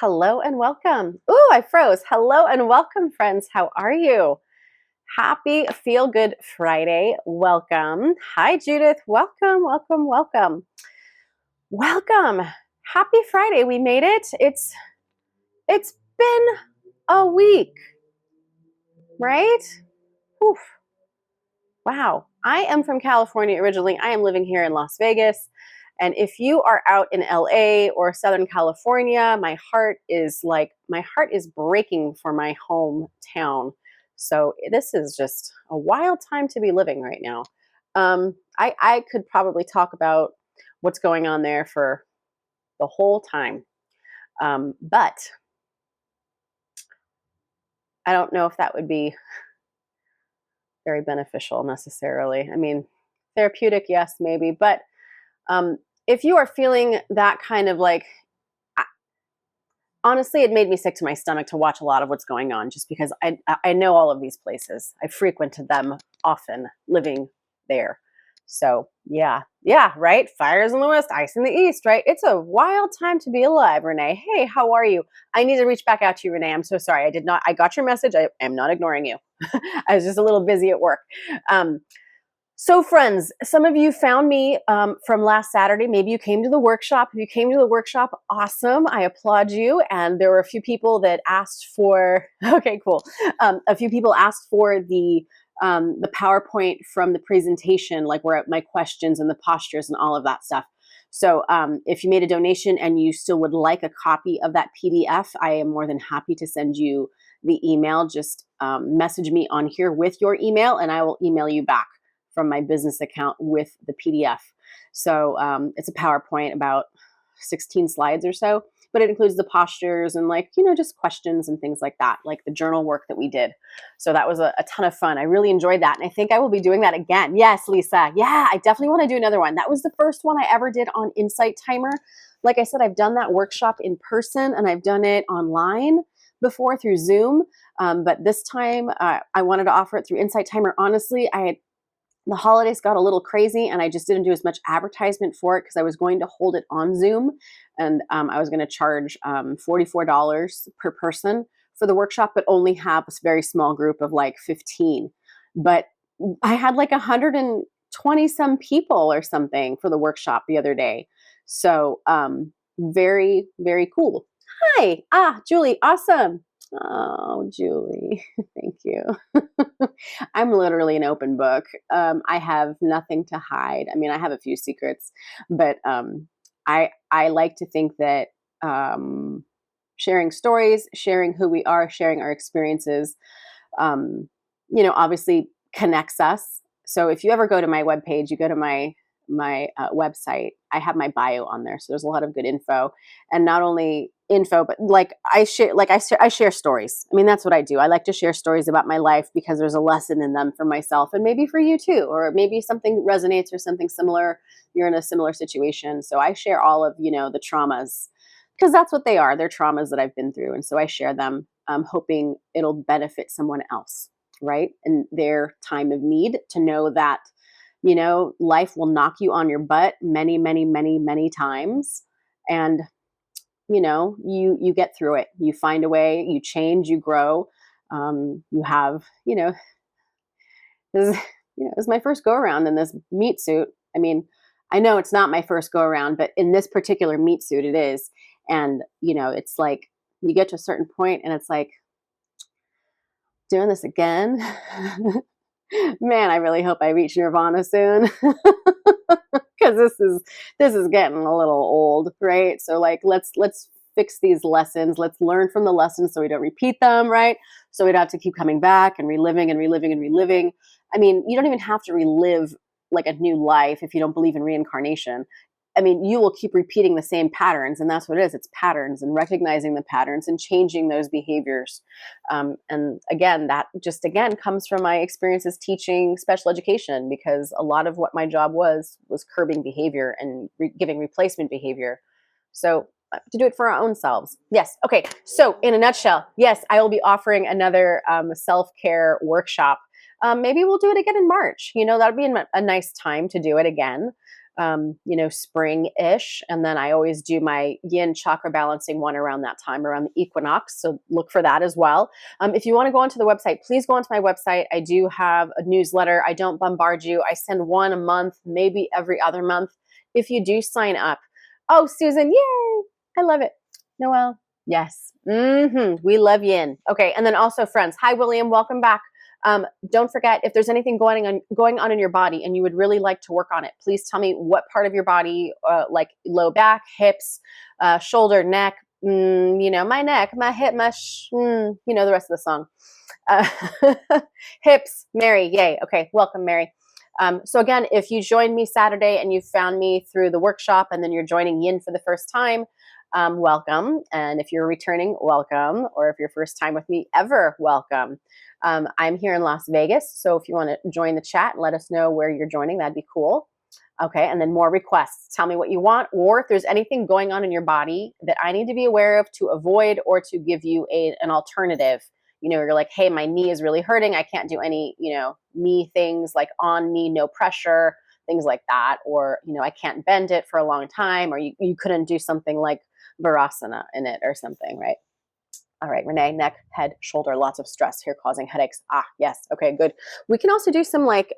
Hello and welcome. Ooh, I froze. Hello and welcome, friends. How are you? Happy Feel Good Friday. Welcome. Hi, Judith. Welcome, welcome, welcome. Welcome. Happy Friday. We made it. It's been a week, right? Oof. Wow. I am from California originally. I am living here in Las Vegas. And if you are out in LA or Southern California, my heart is breaking for my hometown. So this is just a wild time to be living right now. I could probably talk about what's going on there for the whole time. But I don't know if that would be very beneficial necessarily. I mean, therapeutic, yes, maybe. But if you are feeling that kind of honestly, it made me sick to my stomach to watch a lot of what's going on just because I know all of these places. I frequented them often living there. So yeah, right? Fires in the west, ice in the east, right? It's a wild time to be alive, Renee. Hey, how are you? I need to reach back out to you, Renee. I'm so sorry. I got your message. I am not ignoring you. I was just a little busy at work. So friends, some of you found me from last Saturday. Maybe you came to the workshop. If you came to the workshop, awesome. I applaud you. And there were a few people that asked for, okay, cool. A few people asked for the PowerPoint from the presentation, like where my questions and the postures and all of that stuff. So if you made a donation and you still would like a copy of that PDF, I am more than happy to send you the email. Just message me on here with your email and I will email you back from my business account with the PDF. So it's a PowerPoint, about 16 slides or so, but it includes the postures and just questions and things like that, like the journal work that we did. So that was a ton of fun. I really enjoyed that. And I think I will be doing that again. Yes, Lisa. Yeah, I definitely want to do another one. That was the first one I ever did on Insight Timer. Like I said, I've done that workshop in person and I've done it online before through Zoom. But this time I wanted to offer it through Insight Timer. Honestly, the holidays got a little crazy and I just didn't do as much advertisement for it because I was going to hold it on Zoom and I was going to charge $44 per person for the workshop, but only have a very small group of 15. But I had 120 some people or something for the workshop the other day. So very, very cool. Hi. Julie. Awesome. Oh, Julie, thank you. I'm literally an open book. I have nothing to hide. I mean, I have a few secrets, but I like to think that sharing stories, sharing who we are, sharing our experiences, obviously connects us. So if you ever go to my webpage, you go to my website, I have my bio on there. So there's a lot of good info, and not only info, but I share stories. I mean, that's what I do. I like to share stories about my life because there's a lesson in them for myself and maybe for you too, or maybe something resonates or something similar. You're in a similar situation. So I share all of, the traumas because that's what they are. They're traumas that I've been through. And so I share them, hoping it'll benefit someone else, right? In their time of need, to know that life will knock you on your butt many, many, many, many times. And, you get through it. You find a way, you change, you grow. You have, this is my first go around in this meat suit. I mean, I know it's not my first go around, but in this particular meat suit, it is. And, it's like you get to a certain point and it's like, doing this again. Man, I really hope I reach nirvana soon because this is getting a little old, right? So let's fix these lessons. Let's learn from the lessons so we don't repeat them, right? So we don't have to keep coming back and reliving and reliving and reliving. I mean, you don't even have to relive a new life if you don't believe in reincarnation. I mean, you will keep repeating the same patterns, and that's what it is. It's patterns, and recognizing the patterns and changing those behaviors. And again, that just comes from my experiences teaching special education, because a lot of what my job was curbing behavior and giving replacement behavior. So to do it for our own selves. Yes. Okay. So in a nutshell, yes, I will be offering another self-care workshop. Maybe we'll do it again in March. That would be a nice time to do it again. spring-ish. And then I always do my yin chakra balancing one around that time, around the equinox. So look for that as well. If you want to go onto the website, please go onto my website. I do have a newsletter. I don't bombard you. I send one a month, maybe every other month. If you do sign up. Oh, Susan, yay. I love it. Noelle, yes. We love yin. Okay. And then also friends. Hi, William. Welcome back. Don't forget, if there's anything going on in your body and you would really like to work on it, please tell me what part of your body, like low back, hips, shoulder, neck, my neck, my hip, the rest of the song. Hips, Mary, yay. Okay, welcome, Mary. So again, if you joined me Saturday and you found me through the workshop and then you're joining Yin for the first time, welcome. And if you're returning, welcome. Or if you're first time with me ever, welcome. I'm here in Las Vegas. So if you want to join the chat and let us know where you're joining, that'd be cool. Okay. And then more requests. Tell me what you want, or if there's anything going on in your body that I need to be aware of to avoid or to give you an alternative. You're like, hey, my knee is really hurting. I can't do any, knee things like on knee, no pressure, things like that. Or, I can't bend it for a long time, or you couldn't do something like Virasana in it or something, right? All right, Renee, neck, head, shoulder, lots of stress here causing headaches. Yes. Okay, good. We can also do some like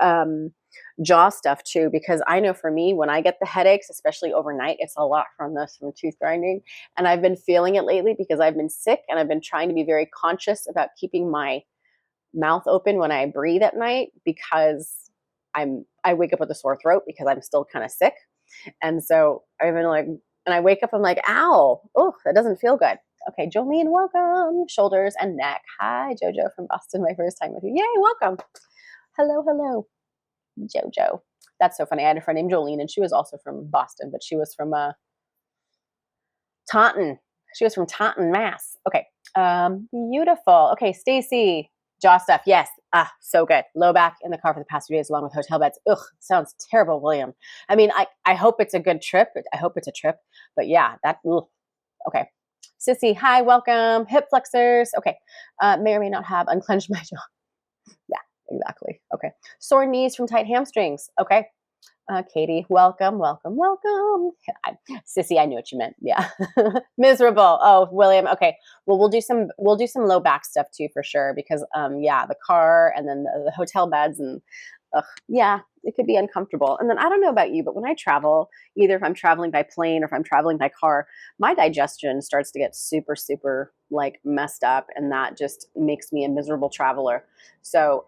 jaw stuff too, because I know for me, when I get the headaches, especially overnight, it's a lot from tooth grinding. And I've been feeling it lately because I've been sick, and I've been trying to be very conscious about keeping my mouth open when I breathe at night, because I wake up with a sore throat because I'm still kind of sick. And so I've been like, and I wake up, I'm like, ow, oh, that doesn't feel good. Okay, Jolene, welcome. Shoulders and neck. Hi, Jojo from Boston. My first time with you. Yay, welcome. Hello, Jojo. That's so funny. I had a friend named Jolene, and she was also from Boston, but she was from Taunton. She was from Taunton, Mass. Okay, beautiful. Okay, Stacy, jaw stuff. Yes. So good. Low back in the car for the past few days, along with hotel beds. Ugh, sounds terrible, William. I mean, I hope it's a good trip. I hope it's a trip. But yeah, okay. Sissy, hi, welcome. Hip flexors. Okay. May or may not have unclenched my jaw. Yeah, exactly. Okay. Sore knees from tight hamstrings. Okay. Katie, welcome. Sissy, I knew what you meant. Yeah. Miserable. Oh, William. Okay. Well, we'll do some low back stuff too, for sure, because the car and then the hotel beds and yeah, it could be uncomfortable. And then I don't know about you, but when I travel, either if I'm traveling by plane or if I'm traveling by car, my digestion starts to get super, super like messed up, and that just makes me a miserable traveler. So,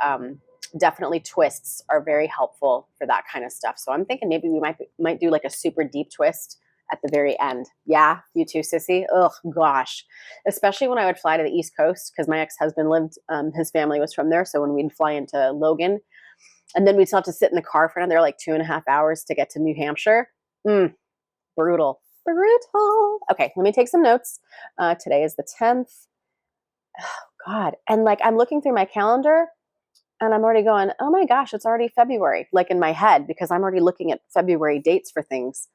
definitely twists are very helpful for that kind of stuff. So I'm thinking maybe we might do like a super deep twist at the very end. Yeah, you too, Sissy. Oh gosh, especially when I would fly to the East Coast, because my ex-husband lived, his family was from there. So when we'd fly into Logan, and then we'd still have to sit in the car for another like 2.5 hours to get to New Hampshire. Brutal. Okay, let me take some notes. Today is the 10th. Oh God, and like I'm looking through my calendar, and I'm already going, oh my gosh, it's already February, like in my head, because I'm already looking at February dates for things.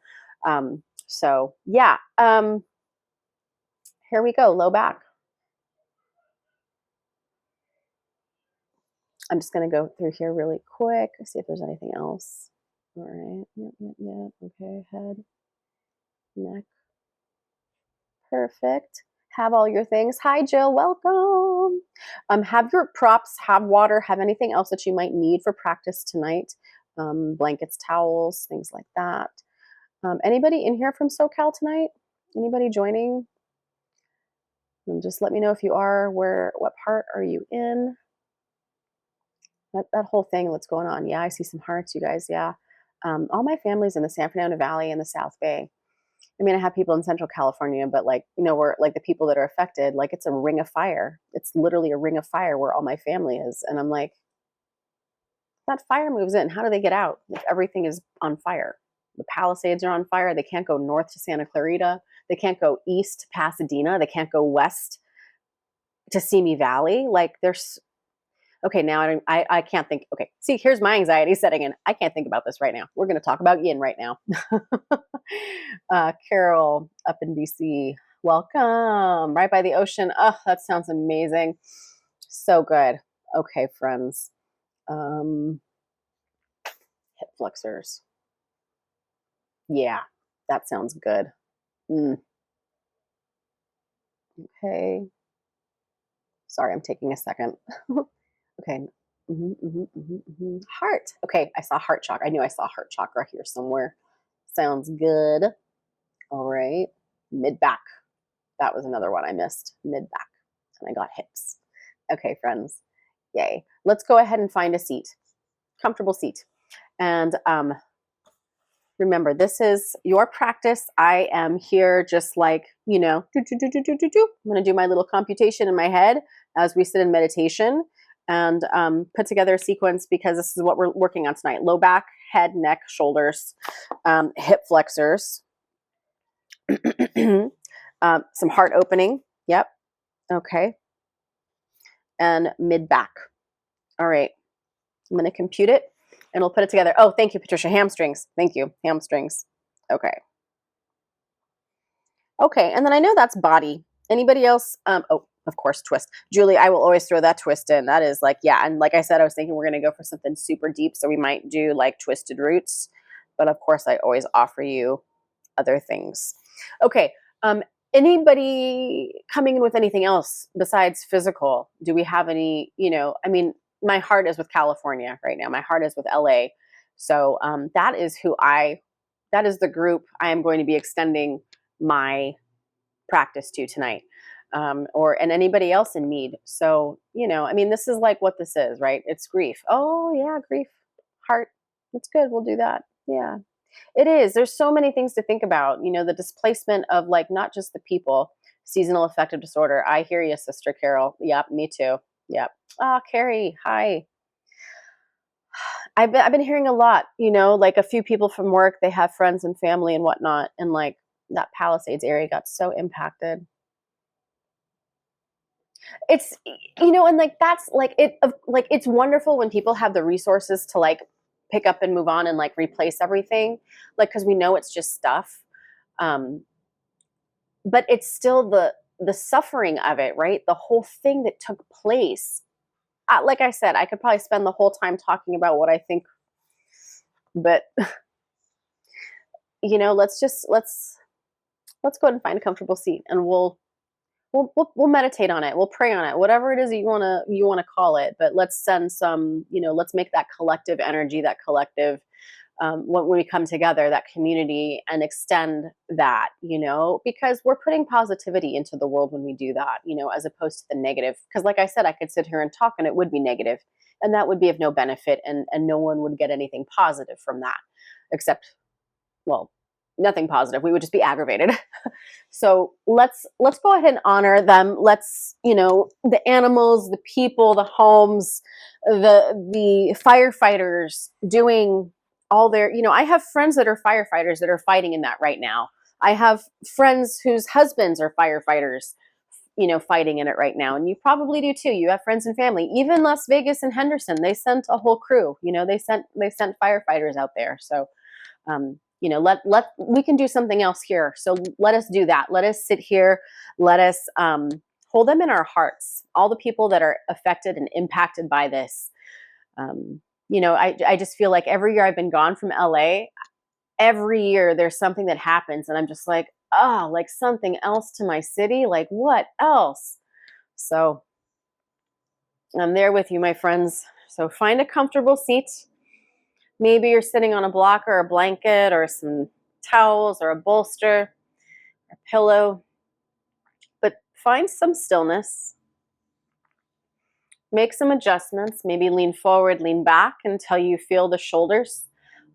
So yeah, here we go, low back. I'm just going to go through here really quick, see if there's anything else. All right, yeah. Okay, head, neck. Perfect. Have all your things. Hi, Jill. Welcome. Have your props, have water, have anything else that you might need for practice tonight. Blankets, towels, things like that. Anybody in here from SoCal tonight? Anybody joining? And just let me know if you are. What part are you in? That whole thing, what's going on? Yeah, I see some hearts, you guys. Yeah. All my family's in the San Fernando Valley and the South Bay. I mean, I have people in Central California, but like, we're like the people that are affected, like it's a ring of fire. It's literally a ring of fire where all my family is. And I'm like, that fire moves in. How do they get out if everything is on fire? The Palisades are on fire. They can't go north to Santa Clarita. They can't go east to Pasadena. They can't go west to Simi Valley. Like there's, okay, now I can't think. Okay, see, here's my anxiety setting in. I can't think about this right now. We're going to talk about yin right now. Carol up in BC, welcome. Right by the ocean. Oh, that sounds amazing. So good. Okay, friends. Hip flexors. Yeah, that sounds good. Mm, okay. Sorry, I'm taking a second. Okay. Heart. Okay, I saw heart chakra. I knew I saw heart chakra here somewhere. Sounds good. All right. Mid back. That was another one I missed. Mid back. And I got hips. Okay, friends. Yay. Let's go ahead and find a seat, comfortable seat. And remember, this is your practice. I am here just like, I'm going to do my little computation in my head as we sit in meditation and put together a sequence because this is what we're working on tonight. Low back, head, neck, shoulders, hip flexors, some heart opening. Yep. Okay. And mid back. All right. I'm going to compute it and we'll put it together. Oh, thank you, Patricia. Hamstrings. Thank you. Hamstrings. Okay. Okay. And then I know that's body. Anybody else? Oh, of course, twist. Julie, I will always throw that twist in. That is like, yeah. And like I said, I was thinking we're going to go for something super deep. So we might do like twisted roots. But of course, I always offer you other things. Okay. Anybody coming in with anything else besides physical? Do we have any, I mean, my heart is with California right now. My heart is with LA. So that is that is the group I am going to be extending my practice to tonight. And anybody else in need. So, I mean, this is like what this is, right? It's grief. Oh yeah, grief, heart. That's good. We'll do that. Yeah. It is. There's so many things to think about. The displacement of like not just the people, seasonal affective disorder. I hear you, Sister Carol. Yep, me too. Yep. Ah, Carrie, hi. I've been hearing a lot. Like a few people from work, they have friends and family and whatnot, and like that Palisades area got so impacted. It's and like that's like it's wonderful when people have the resources to like pick up and move on and like replace everything, like because we know it's just stuff. But it's still the suffering of it, right? The whole thing that took place. Like I said, I could probably spend the whole time talking about what I think, but let's go ahead and find a comfortable seat, and we'll meditate on it. We'll pray on it, whatever it is that you wanna call it. But let's send some, let's make that collective energy, that collective when we come together, that community, and extend that, because we're putting positivity into the world when we do that, as opposed to the negative. Because like I said, I could sit here and talk and it would be negative, and that would be of no benefit, and no one would get anything positive from that, except, well, nothing positive. We would just be aggravated. So let's go ahead and honor them. Let's, the animals, the people, the homes, the firefighters doing all their, I have friends that are firefighters that are fighting in that right now. I have friends whose husbands are firefighters, fighting in it right now. And you probably do too. You have friends and family. Even Las Vegas and Henderson, they sent a whole crew. They sent firefighters out there. So we can do something else here. So let us do that. Let us sit here. Let us hold them in our hearts. All the people that are affected and impacted by this. I just feel like every year I've been gone from LA, every year there's something that happens and I'm just like, oh, like something else to my city. Like what else? So I'm there with you, my friends. So find a comfortable seat. Maybe you're sitting on a block or a blanket or some towels or a bolster, a pillow, but find some stillness. Make some adjustments. Maybe lean forward, lean back until you feel the shoulders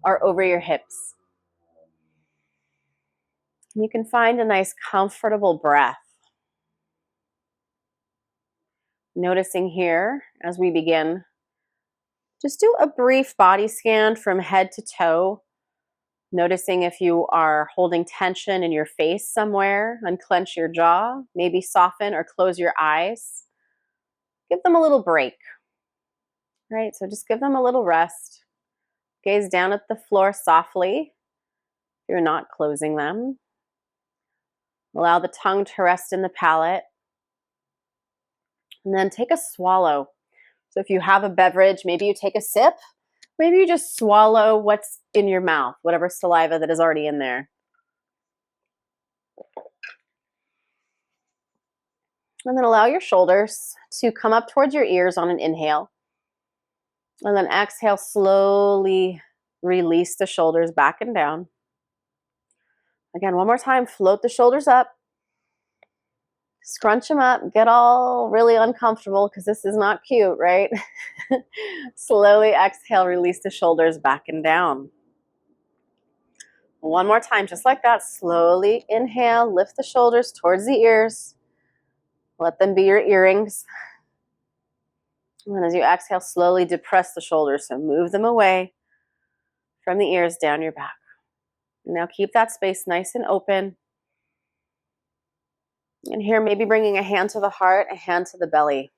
are over your hips. You can find a nice comfortable breath. Noticing here as we begin, just do a brief body scan from head to toe. Noticing if you are holding tension in your face somewhere, unclench your jaw, maybe soften or close your eyes. Give them a little break, right? So just give them a little rest. Gaze down at the floor softly. You're not closing them. Allow the tongue to rest in the palate. And then take a swallow. So if you have a beverage, maybe you take a sip. Maybe you just swallow what's in your mouth, whatever saliva that is already in there. And then allow your shoulders to come up towards your ears on an inhale. And then exhale, slowly release the shoulders back and down. Again, one more time, float the shoulders up. Scrunch them up, get all really uncomfortable because this is not cute, right? Slowly exhale, release the shoulders back and down. One more time, just like that. Slowly inhale, lift the shoulders towards the ears. Let them be your earrings. And then as you exhale, slowly depress the shoulders. So move them away from the ears down your back. Now keep that space nice and open. And here, maybe bringing a hand to the heart, a hand to the belly.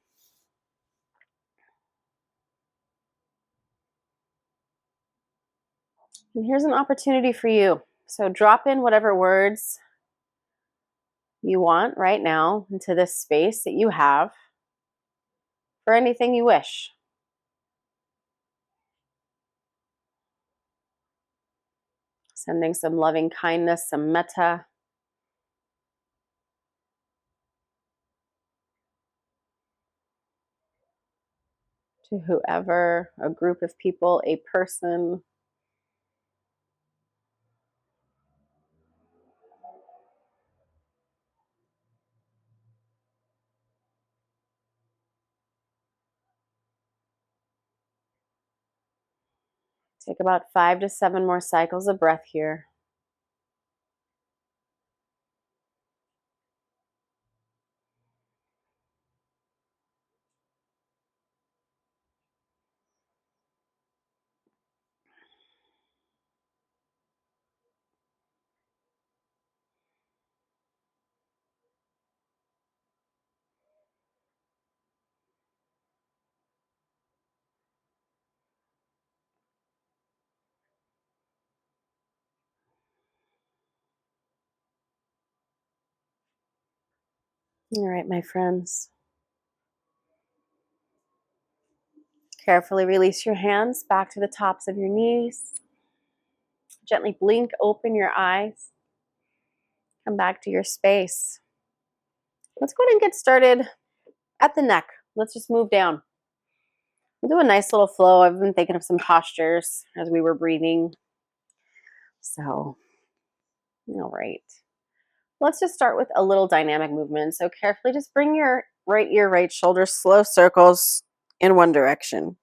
And here's an opportunity for you. So drop in whatever words you want right now into this space that you have for anything you wish. Sending some loving kindness, some metta. To whoever, a group of people, a person. Take about 5 to 7 more cycles of breath here. All right, my friends. Carefully release your hands back to the tops of your knees. Gently blink open your eyes. Come back to your space. Let's go ahead and get started at the neck. Let's just move down. We'll do a nice little flow. I've been thinking of some postures as we were breathing. So, all right. Let's just start with a little dynamic movement. So carefully just bring your right ear, right shoulder, slow circles in one direction.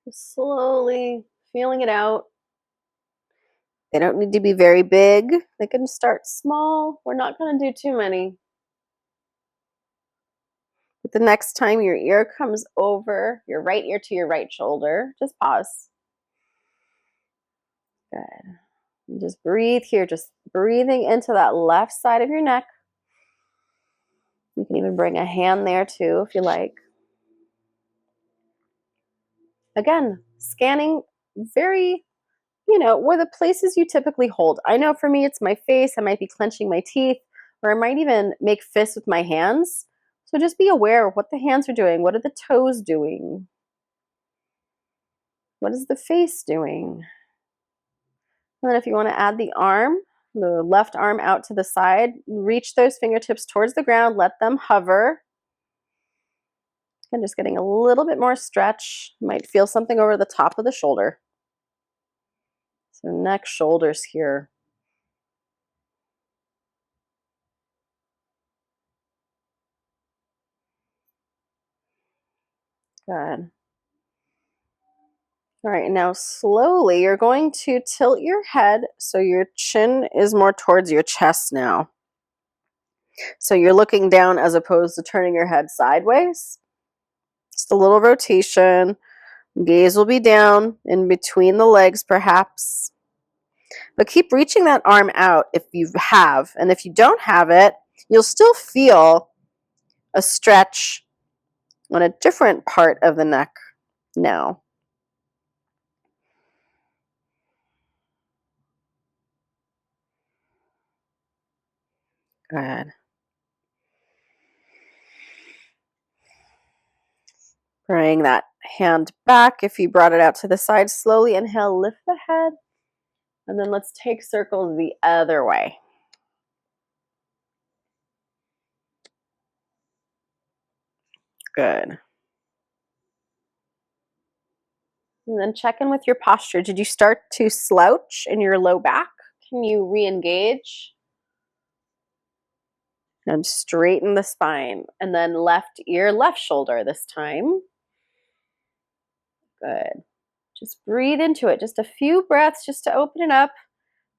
Just slowly feeling it out. They don't need to be very big. They can start small. We're not going to do too many. But the next time your ear comes over, your right ear to your right shoulder, just pause. Good. And just breathe here, just breathing into that left side of your neck. You can even bring a hand there too if you like. Again, scanning very, where the places you typically hold. I know for me, it's my face. I might be clenching my teeth, or I might even make fists with my hands. So just be aware of what the hands are doing. What are the toes doing? What is the face doing? And then if you want to add the arm, the left arm out to the side, reach those fingertips towards the ground, let them hover. And just getting a little bit more stretch. You might feel something over the top of the shoulder. So neck, shoulders here. Good. All right, now slowly you're going to tilt your head so your chin is more towards your chest now. So you're looking down as opposed to turning your head sideways. Just a little rotation. Gaze will be down in between the legs perhaps. But keep reaching that arm out if you have. And if you don't have it, you'll still feel a stretch on a different part of the neck now. Good. Bring that hand back if you brought it out to the side. Slowly inhale, lift the head. And then let's take circles the other way. Good. And then check in with your posture. Did you start to slouch in your low back? Can you re-engage? And straighten the spine. And then left ear, left shoulder this time. Good. Just breathe into it. Just a few breaths just to open it up.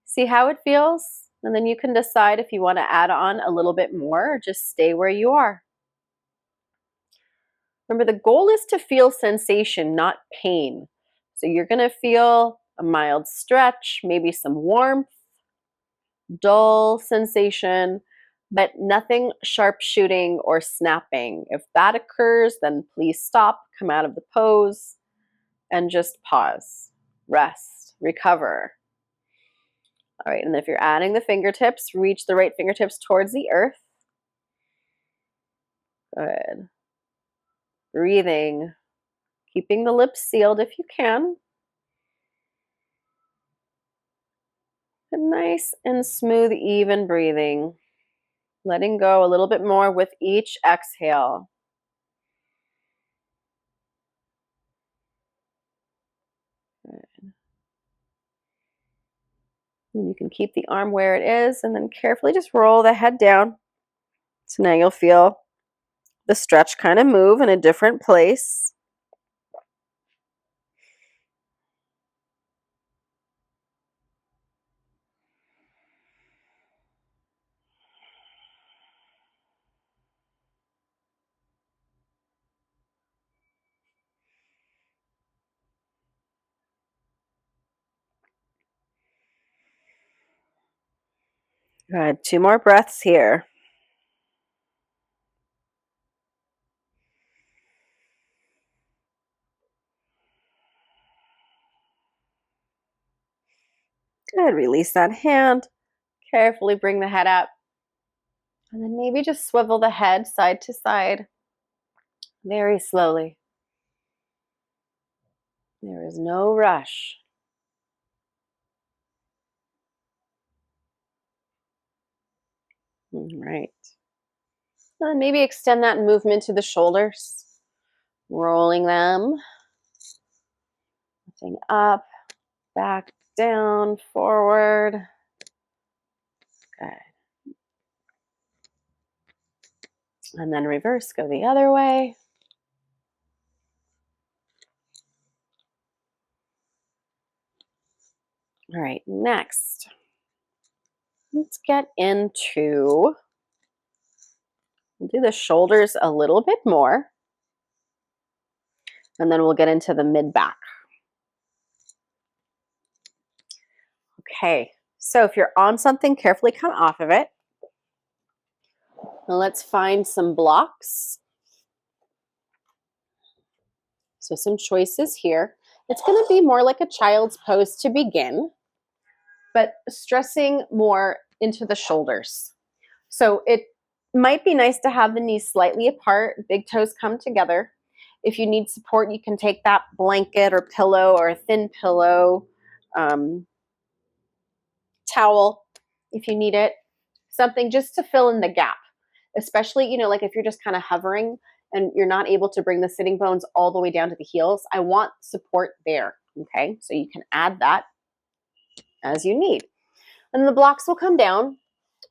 See how it feels. And then you can decide if you want to add on a little bit more or just stay where you are. Remember, the goal is to feel sensation, not pain. So you're going to feel a mild stretch, maybe some warmth, dull sensation, but nothing sharp shooting or snapping. If that occurs, then please stop, come out of the pose, and just pause, rest, recover. All right, and if you're adding the fingertips, reach the right fingertips towards the earth. Good. Breathing, keeping the lips sealed if you can. And nice and smooth, even breathing. Letting go a little bit more with each exhale. Good. And you can keep the arm where it is and then carefully just roll the head down. So now you'll feel the stretch kind of move in a different place. Good. 2 more breaths here. Good. Release that hand. Carefully bring the head up. And then maybe just swivel the head side to side. Very slowly. There is no rush. All right. And then maybe extend that movement to the shoulders. Rolling them. Lifting up, back, down, forward. Good. And then reverse, go the other way. All right, next, let's get into, we'll do the shoulders a little bit more, and then we'll get into the mid-back. Okay, so if you're on something, carefully come off of it. Now let's find some blocks. So some choices here. It's going to be more like a child's pose to begin, but stressing more into the shoulders. So it might be nice to have the knees slightly apart, big toes come together. If you need support, you can take that blanket or pillow or a thin pillow, towel if you need it, something just to fill in the gap. Especially, you know, like if you're just kind of hovering and you're not able to bring the sitting bones all the way down to the heels, I want support there, okay? So you can add that as you need. And the blocks will come down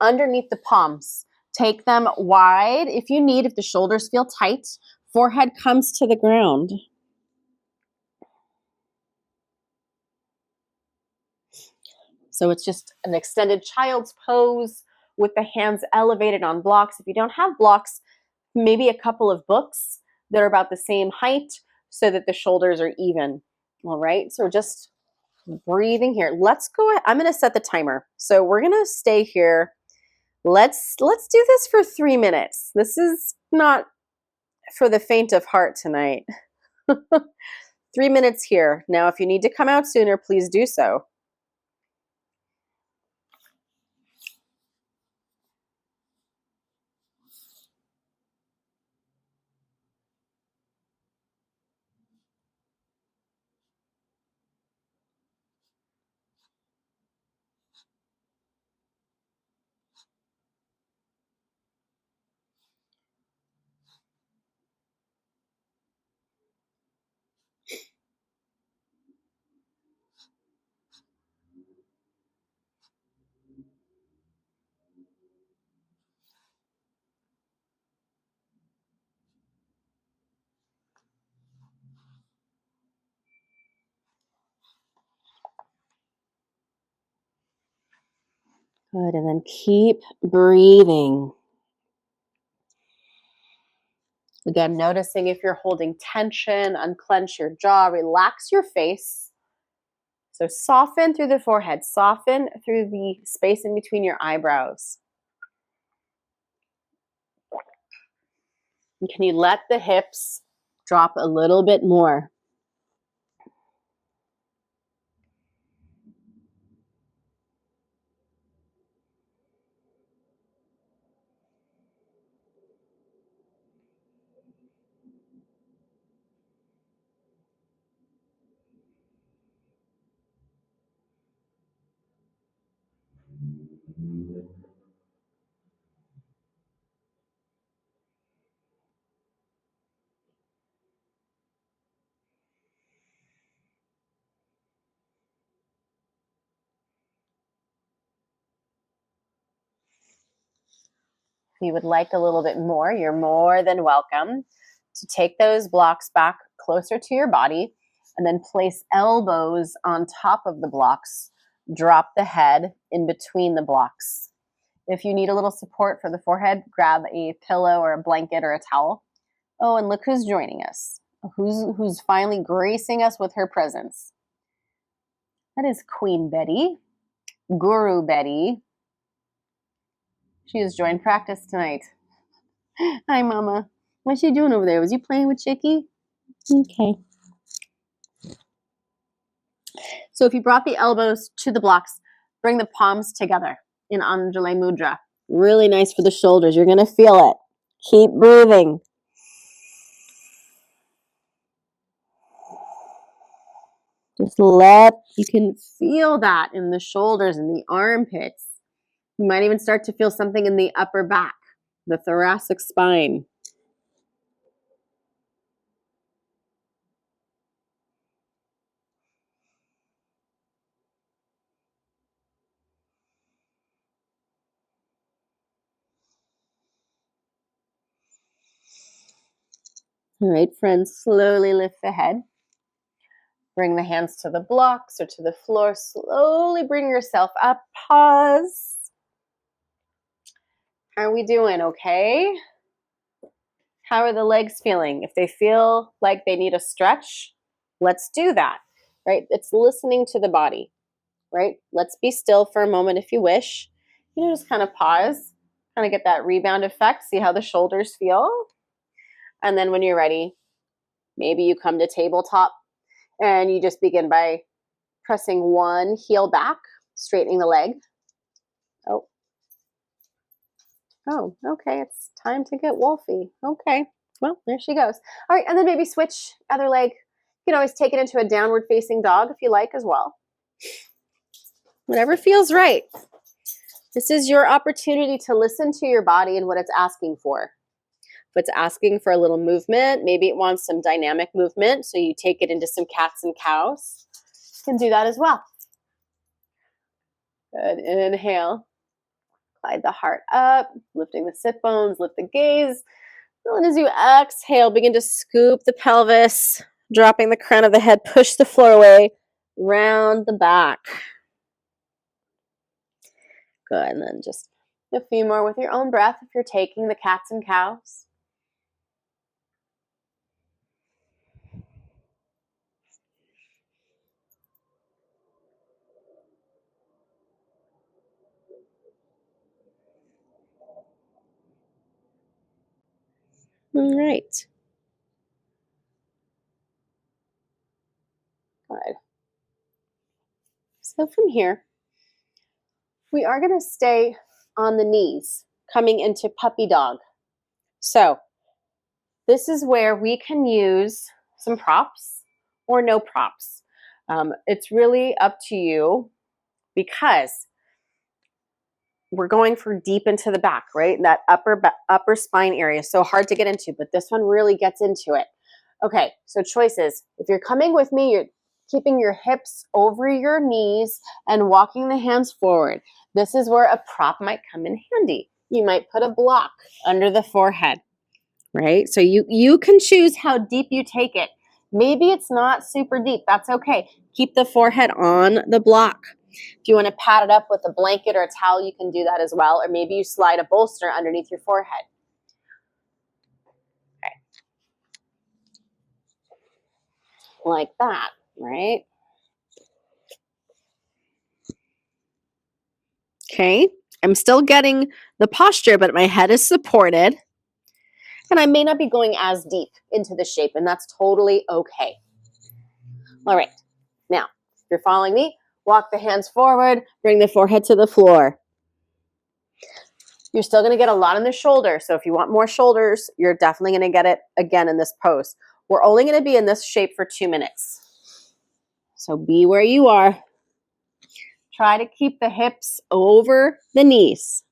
underneath the palms. Take them wide if you need, if the shoulders feel tight. Forehead comes to the ground. So it's just an extended child's pose with the hands elevated on blocks. If you don't have blocks, maybe a couple of books that are about the same height so that the shoulders are even. All right, so just breathing here. Let's go ahead. I'm going to set the timer. So we're going to stay here. Let's do this for 3 minutes. This is not for the faint of heart tonight. 3 minutes here. Now, if you need to come out sooner, please do so. Good, and then keep breathing. Again, noticing if you're holding tension, unclench your jaw, relax your face. So soften through the forehead, soften through the space in between your eyebrows. And can you let the hips drop a little bit more? If you would like a little bit more, you're more than welcome to take those blocks back closer to your body and then place elbows on top of the blocks. Drop the head in between the blocks. If you need a little support for the forehead, grab a pillow or a blanket or a towel. Oh, and look who's joining us. Who's finally gracing us with her presence. That is Queen Betty, Guru Betty. She has joined practice tonight. Hi, Mama. What's she doing over there? Was you playing with Chicky? Okay. So if you brought the elbows to the blocks, bring the palms together in Anjali Mudra. Really nice for the shoulders. You're going to feel it. Keep breathing. Just you can feel that in the shoulders and the armpits. You might even start to feel something in the upper back, the thoracic spine. All right, friends, slowly lift the head. Bring the hands to the blocks or to the floor. Slowly bring yourself up. Pause. How are we doing? Okay? How are the legs feeling? If they feel like they need a stretch, let's do that, right? It's listening to the body, right? Let's be still for a moment if you wish. You know, just kind of pause, kind of get that rebound effect, see how the shoulders feel. And then when you're ready, maybe you come to tabletop and you just begin by pressing one heel back, straightening the leg. Oh, okay. It's time to get wolfy. Okay. Well, there she goes. All right. And then maybe switch other leg. You can always take it into a downward facing dog if you like as well. Whatever feels right. This is your opportunity to listen to your body and what it's asking for. If it's asking for a little movement, maybe it wants some dynamic movement, so you take it into some cats and cows. You can do that as well. Good. Inhale. Glide the heart up, lifting the sit bones, lift the gaze. And as you exhale, begin to scoop the pelvis, dropping the crown of the head, push the floor away, round the back. Good, and then just a few more with your own breath if you're taking the cats and cows. All right. Good. So from here, we are going to stay on the knees, coming into puppy dog. So this is where we can use some props or no props. It's really up to you because we're going for deep into the back, right? That upper spine area. So hard to get into, but this one really gets into it. Okay, so choices. If you're coming with me, you're keeping your hips over your knees and walking the hands forward. This is where a prop might come in handy. You might put a block under the forehead, right? So you can choose how deep you take it. Maybe it's not super deep. That's okay. Keep the forehead on the block. If you want to pad it up with a blanket or a towel, you can do that as well. Or maybe you slide a bolster underneath your forehead. Okay. Like that, right? Okay. I'm still getting the posture, but my head is supported. And I may not be going as deep into the shape, and that's totally okay. All right. Now, if you're following me, walk the hands forward, bring the forehead to the floor. You're still going to get a lot in the shoulder. So if you want more shoulders, you're definitely going to get it again in this pose. We're only going to be in this shape for 2 minutes. So be where you are. Try to keep the hips over the knees.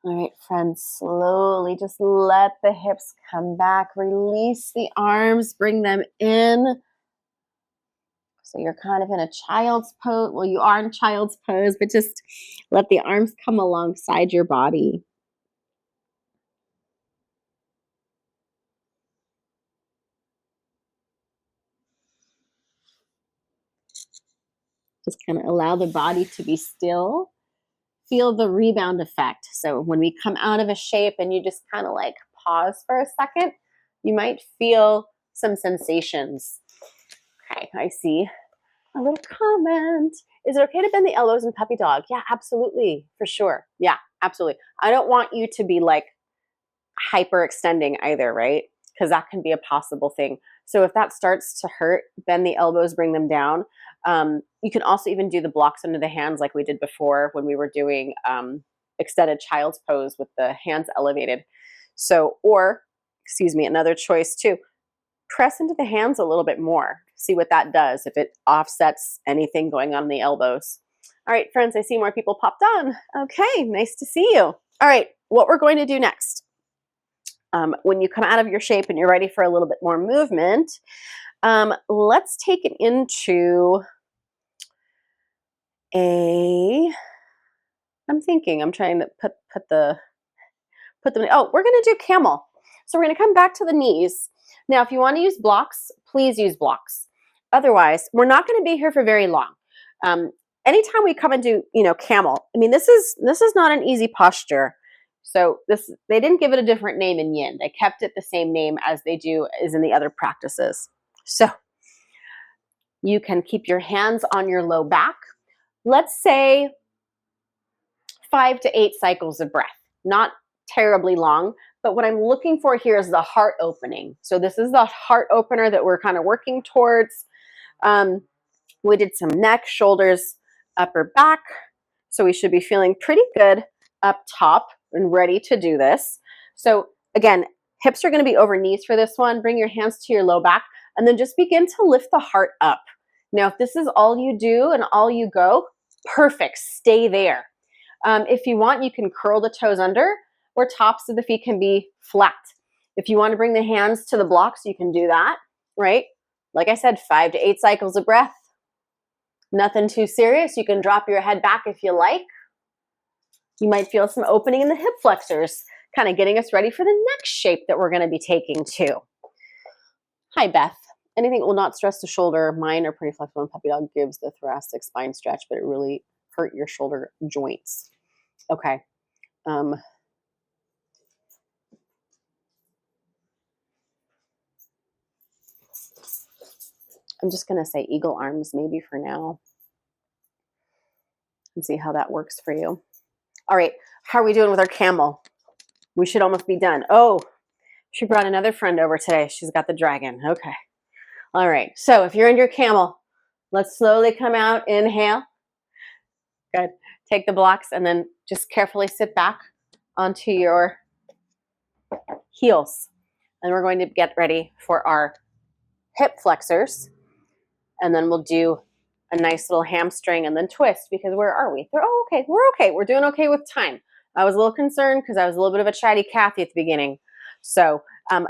All right, friends, slowly just let the hips come back. Release the arms, bring them in. So you're kind of in a child's pose. Well, you are in child's pose, but just let the arms come alongside your body. Just kind of allow the body to be still. Feel the rebound effect. So when we come out of a shape and you just kind of like pause for a second, you might feel some sensations. Okay, I see a little comment. Is it okay to bend the elbows in puppy dog? Yeah, absolutely, for sure. Yeah, absolutely. I don't want you to be like hyperextending either, right? Because that can be a possible thing. So if that starts to hurt, bend the elbows, bring them down. You can also even do the blocks under the hands like we did before when we were doing extended child's pose with the hands elevated. So, or, excuse me, another choice too, press into the hands a little bit more. See what that does, if it offsets anything going on in the elbows. All right, friends, I see more people popped on. Okay, nice to see you. All right, what we're going to do next. When you come out of your shape and you're ready for a little bit more movement, let's take it into I'm trying to put them, oh, we're going to do camel. So we're going to come back to the knees. Now, if you want to use blocks, please use blocks. Otherwise, we're not going to be here for very long. Anytime we come and do, camel, I mean, this is not an easy posture. So they didn't give it a different name in Yin. They kept it the same name as they do as in the other practices. So you can keep your hands on your low back. Let's say 5 to 8 cycles of breath. Not terribly long, but what I'm looking for here is the heart opening. So this is the heart opener that we're kind of working towards. We did some neck, shoulders, upper back. So we should be feeling pretty good up top and ready to do this. So Again, hips are going to be over knees for this one. Bring your hands to your low back and then just begin to lift the heart up. Now, if this is all you do and all you go, perfect. Stay there. If you want, you can curl the toes under, or tops of the feet can be flat. If you want to bring the hands to the blocks, you can do that, right? Like I said, 5 to 8 cycles of breath. Nothing too serious. You can drop your head back if you like. You might feel some opening in the hip flexors, kind of getting us ready for the next shape that we're going to be taking too. Hi, Beth. Anything that will not stress the shoulder. Mine are pretty flexible, and Puppy Dog gives the thoracic spine stretch, but it really hurt your shoulder joints. Okay. I'm just going to say eagle arms maybe for now and see how that works for you. All right. How are we doing with our camel? We should almost be done. Oh, she brought another friend over today. She's got the dragon. Okay. All right. So if you're in your camel, let's slowly come out. Inhale. Good. Take the blocks and then just carefully sit back onto your heels. And we're going to get ready for our hip flexors. And then we'll do a nice little hamstring and then twist, because where are we? Oh, okay. We're okay. We're doing okay with time. I was a little concerned because I was a little bit of a chatty Cathy at the beginning. So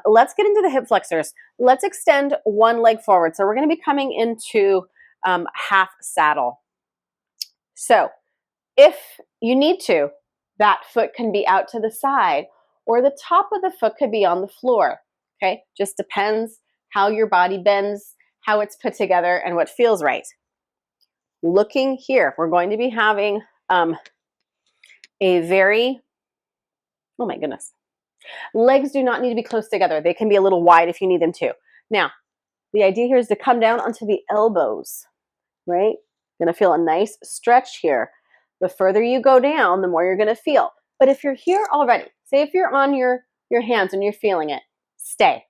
let's get into the hip flexors. Let's extend one leg forward. So we're going to be coming into half saddle. So if you need to, that foot can be out to the side, or the top of the foot could be on the floor. Okay, just depends how your body bends, how it's put together, and what feels right. Looking here, we're going to be having a very, oh my goodness. Legs do not need to be close together. They can be a little wide if you need them to. Now, the idea here is to come down onto the elbows, right? You're going to feel a nice stretch here. The further you go down, the more you're going to feel. But if you're here already, say if you're on your hands and you're feeling it, stay.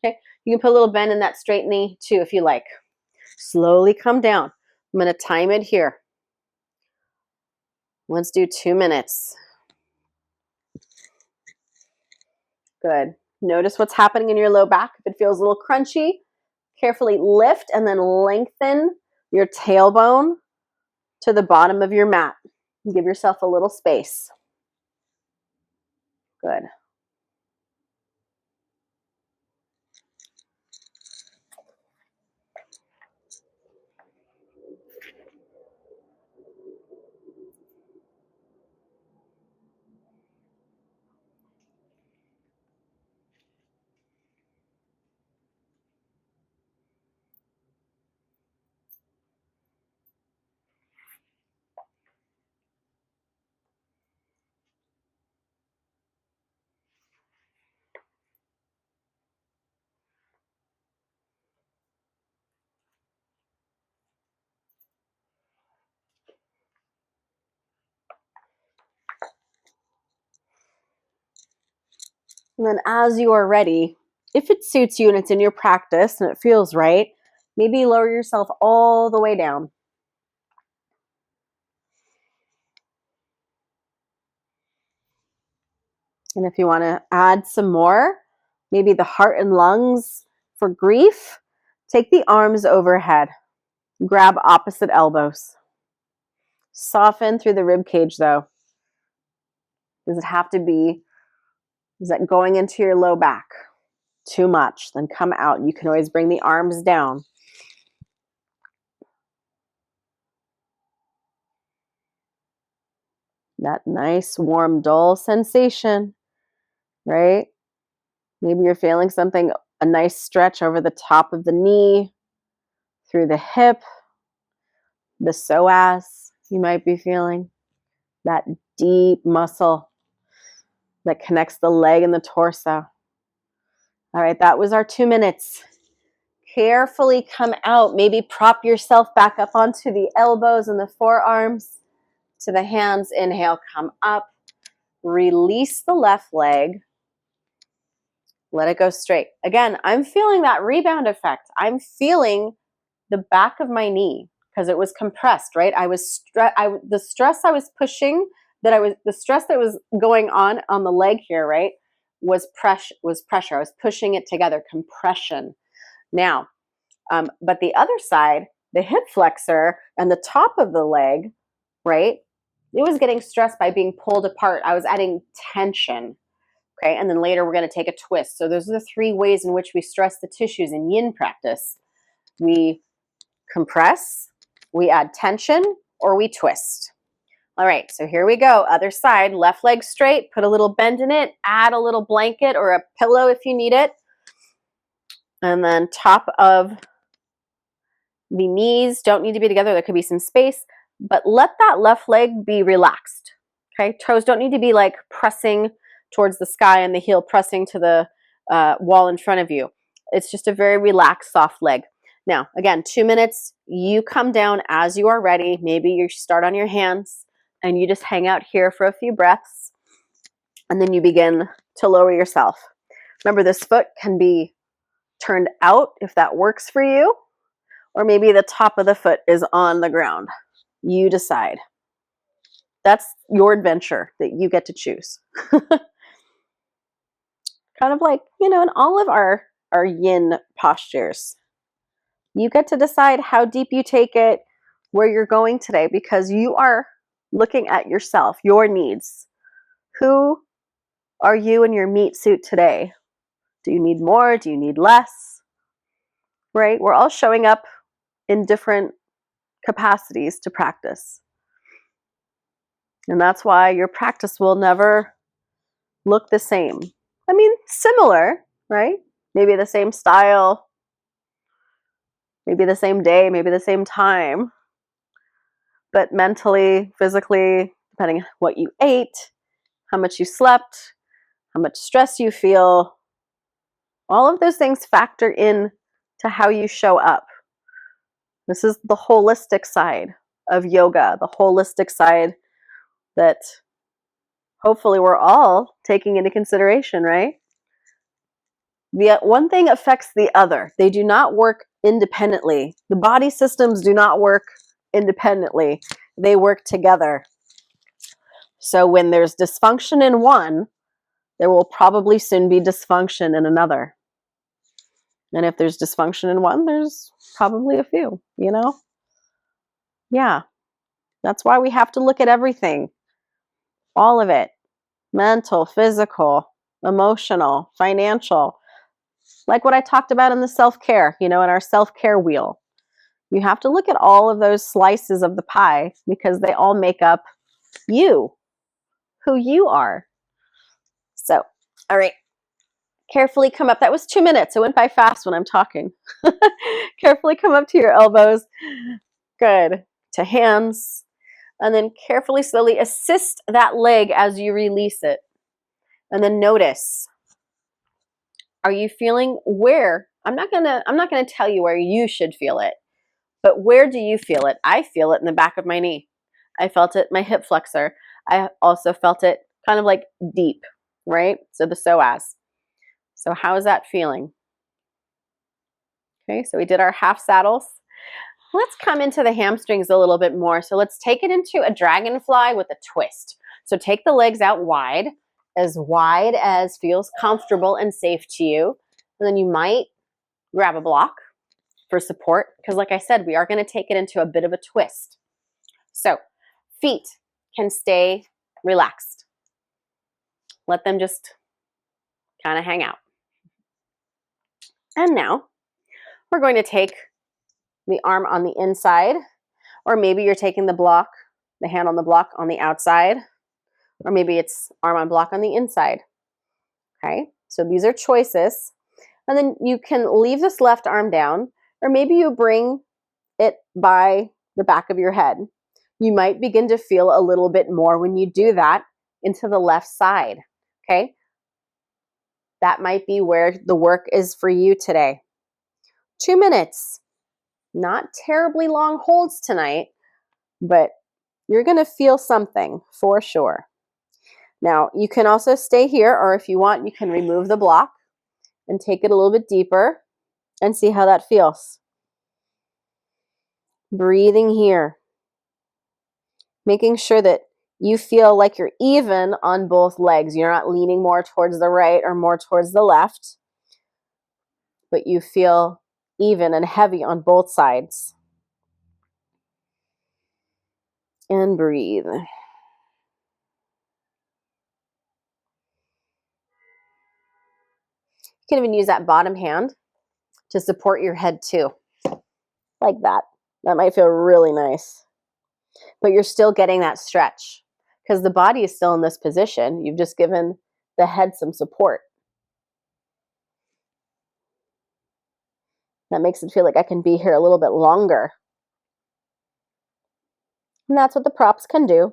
Okay? You can put a little bend in that straight knee too if you like. Slowly come down. I'm going to time it here. Let's do 2 minutes. Good. Notice what's happening in your low back. If it feels a little crunchy, carefully lift and then lengthen your tailbone to the bottom of your mat. Give yourself a little space. Good. And then as you are ready, if it suits you and it's in your practice and it feels right, maybe lower yourself all the way down. And if you want to add some more, maybe the heart and lungs for grief, take the arms overhead. Grab opposite elbows. Soften through the rib cage though. Does it have to be, is that going into your low back? Too much, then come out. You can always bring the arms down. That nice, warm, dull sensation, right? Maybe you're feeling something, a nice stretch over the top of the knee, through the hip, the psoas you might be feeling, that deep muscle that connects the leg and the torso. All right, that was our 2 minutes. Carefully come out. Maybe prop yourself back up onto the elbows and the forearms, to the hands. Inhale, come up. Release the left leg. Let it go straight. Again, I'm feeling that rebound effect. I'm feeling the back of my knee because it was compressed, right? The stress I was pushing, the stress that was going on the leg here, right? was pressure. I was pushing it together, compression. Now, but the other side, the hip flexor and the top of the leg, right? It was getting stressed by being pulled apart. I was adding tension. Okay, and then later we're going to take a twist. So those are the 3 ways in which we stress the tissues in yin practice. We compress, we add tension, or we twist. All right, so here we go. Other side, left leg straight, put a little bend in it, add a little blanket or a pillow if you need it. And then top of the knees don't need to be together. There could be some space, but let that left leg be relaxed. Okay, toes don't need to be like pressing towards the sky and the heel pressing to the wall in front of you. It's just a very relaxed, soft leg. Now, again, 2 minutes, you come down as you are ready. Maybe you start on your hands and you just hang out here for a few breaths, and then you begin to lower yourself. Remember, this foot can be turned out if that works for you, or maybe the top of the foot is on the ground. You decide. That's your adventure that you get to choose. Kind of like, in all of our yin postures, you get to decide how deep you take it, where you're going today, because you are looking at yourself, your needs. Who are you in your meat suit today? Do you need more? Do you need less? Right? We're all showing up in different capacities to practice. And that's why your practice will never look the same. I mean, similar, right? Maybe the same style, maybe the same day, maybe the same time. But mentally, physically, depending on what you ate, how much you slept, how much stress you feel, all of those things factor in to how you show up. This is the holistic side of yoga, the holistic side that hopefully we're all taking into consideration, right? The one thing affects the other. They do not work independently. The body systems do not work independently. They work together. So when there's dysfunction in one, there will probably soon be dysfunction in another. And if there's dysfunction in one, there's probably a few, Yeah. That's why we have to look at everything. All of it. Mental, physical, emotional, financial. Like what I talked about in the self-care, in our self-care wheel. You have to look at all of those slices of the pie because they all make up you, who you are. So, all right. Carefully come up. That was 2 minutes. It went by fast when I'm talking. Carefully come up to your elbows. Good. To hands. And then carefully, slowly assist that leg as you release it. And then notice. Are you feeling where? I'm not gonna tell you where you should feel it, but where do you feel it? I feel it in the back of my knee. I felt it my hip flexor. I also felt it kind of like deep, right? So the psoas. So how is that feeling? Okay, so we did our half saddles. Let's come into the hamstrings a little bit more. So let's take it into a dragonfly with a twist. So take the legs out wide as feels comfortable and safe to you. And then you might grab a block for support because like I said, we are going to take it into a bit of a twist. So feet can stay relaxed. Let them just kind of hang out. And now we're going to take the arm on the inside, or maybe you're taking the hand on the block on the outside, or maybe it's arm on block on the inside. Okay, so these are choices. And then you can leave this left arm down, or maybe you bring it by the back of your head. You might begin to feel a little bit more when you do that into the left side. Okay, that might be where the work is for you today. 2 minutes. Not terribly long holds tonight, but you're going to feel something for sure. Now, you can also stay here, or if you want, you can remove the block and take it a little bit deeper and see how that feels. Breathing here. Making sure that you feel like you're even on both legs. You're not leaning more towards the right or more towards the left, but you feel even and heavy on both sides. And breathe. You can even use that bottom hand to support your head too, like that. That might feel really nice. But you're still getting that stretch because the body is still in this position. You've just given the head some support. That makes it feel like I can be here a little bit longer. And that's what the props can do.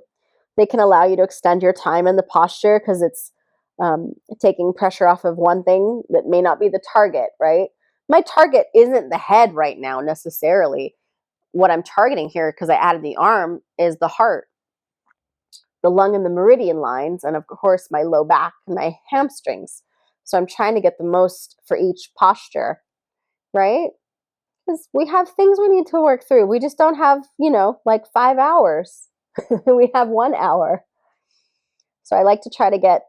They can allow you to extend your time in the posture because it's taking pressure off of one thing that may not be the target, right? My target isn't the head right now necessarily. What I'm targeting here, because I added the arm, is the heart, the lung and the meridian lines, and of course my low back and my hamstrings. So I'm trying to get the most for each posture, right? Because we have things we need to work through. We just don't have, like 5 hours. We have 1 hour. So I like to try to get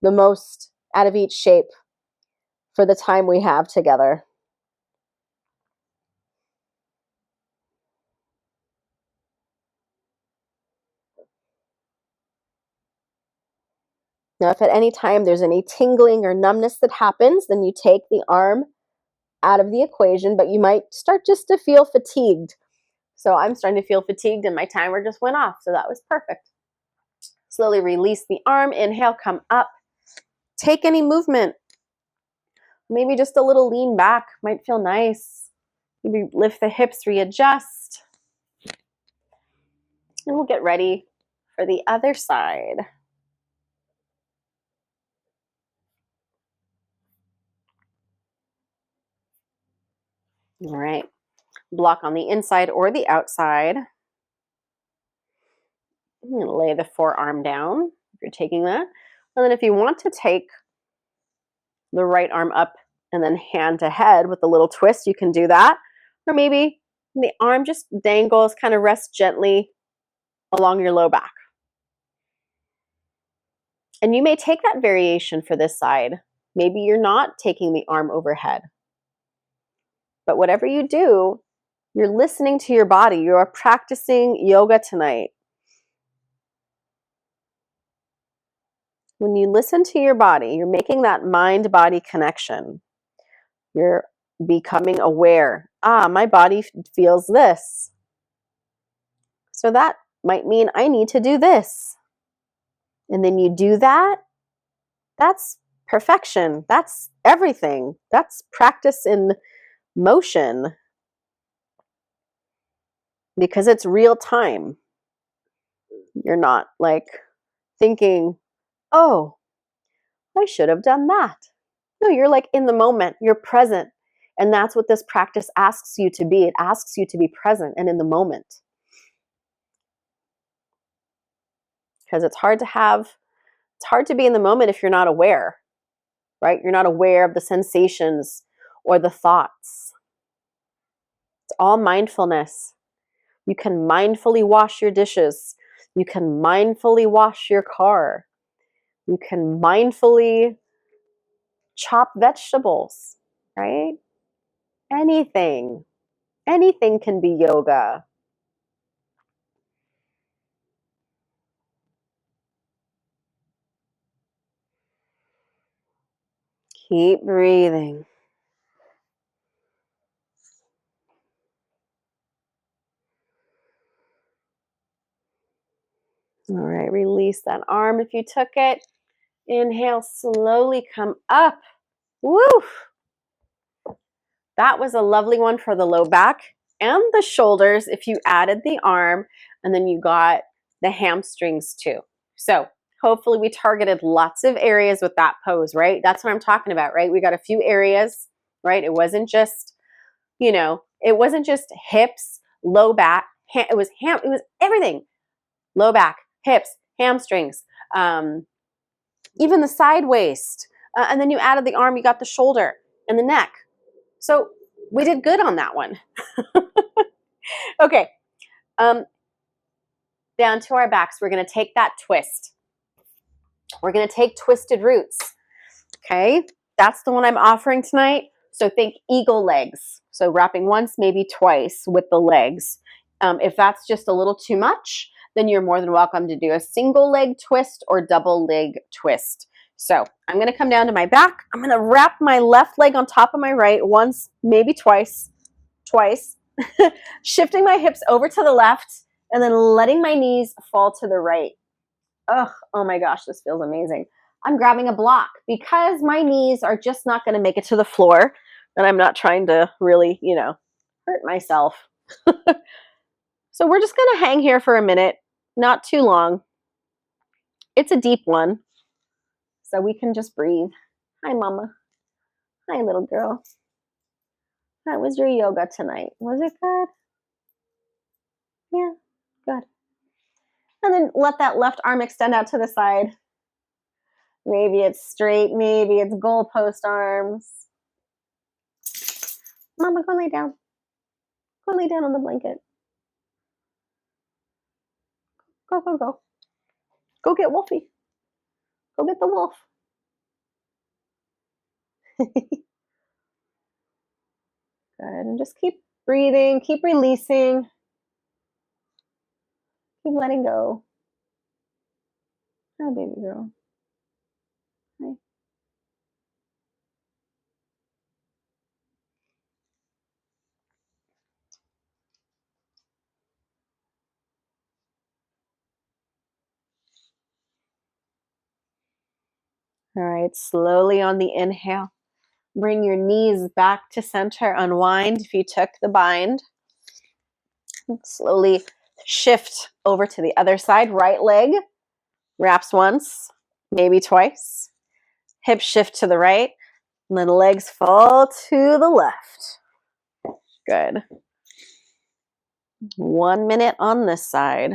the most out of each shape for the time we have together. Now, if at any time there's any tingling or numbness that happens, then you take the arm out of the equation, but you might start just to feel fatigued. So I'm starting to feel fatigued and my timer just went off. So that was perfect. Slowly release the arm. Inhale, come up. Take any movement. Maybe just a little lean back might feel nice. Maybe lift the hips, readjust. And we'll get ready for the other side. All right. Block on the inside or the outside. I'm going to lay the forearm down if you're taking that. And then if you want to take the right arm up and then hand to head with a little twist, you can do that. Or maybe the arm just dangles, kind of rests gently along your low back. And you may take that variation for this side. Maybe you're not taking the arm overhead. But whatever you do, you're listening to your body. You are practicing yoga tonight. When you listen to your body, you're making that mind-body connection. You're becoming aware. My body feels this. So that might mean I need to do this. And then you do that. That's perfection. That's everything. That's practice in motion. Because it's real time. You're not like thinking, oh, I should have done that. No, you're like in the moment. You're present. And that's what this practice asks you to be. It asks you to be present and in the moment. Because it's hard to be in the moment if you're not aware, right? You're not aware of the sensations or the thoughts. It's all mindfulness. You can mindfully wash your dishes. You can mindfully wash your car. You can mindfully chop vegetables, right? Anything can be yoga. Keep breathing. All right, release that arm if you took it. Inhale, slowly come up. Woo! That was a lovely one for the low back and the shoulders if you added the arm and then you got the hamstrings too. So hopefully we targeted lots of areas with that pose, right? That's what I'm talking about, right? We got a few areas, right? It wasn't just, it wasn't just hips, low back, it was everything. Low back, hips, hamstrings, even the side waist. And then you added the arm, you got the shoulder and the neck. So we did good on that one. Okay. down to our backs. We're going to take that twist. We're going to take twisted roots. Okay, that's the one I'm offering tonight. So think eagle legs. So wrapping once, maybe twice with the legs. If that's just a little too much, then you're more than welcome to do a single leg twist or double leg twist. So I'm going to come down to my back. I'm going to wrap my left leg on top of my right once, maybe twice, shifting my hips over to the left and then letting my knees fall to the right. Oh my gosh, this feels amazing. I'm grabbing a block because my knees are just not going to make it to the floor, and I'm not trying to really, hurt myself. So we're just going to hang here for a minute, not too long. It's a deep one, so we can just breathe. Hi, Mama. Hi, little girl. How was your yoga tonight? Was it good? Yeah, good. And then let that left arm extend out to the side. Maybe it's straight, maybe it's goalpost arms. Mama, go lay down. Go lay down on the blanket. Go, go, go. Go get Wolfie. Go get the wolf. Good. And just keep breathing, keep releasing, keep letting go. Hi, baby girl. Hi. All right, slowly on the inhale, bring your knees back to center, unwind if you took the bind. Slowly shift over to the other side, right leg wraps once, maybe twice. Hip shift to the right, and then legs fall to the left. Good. 1 minute on this side.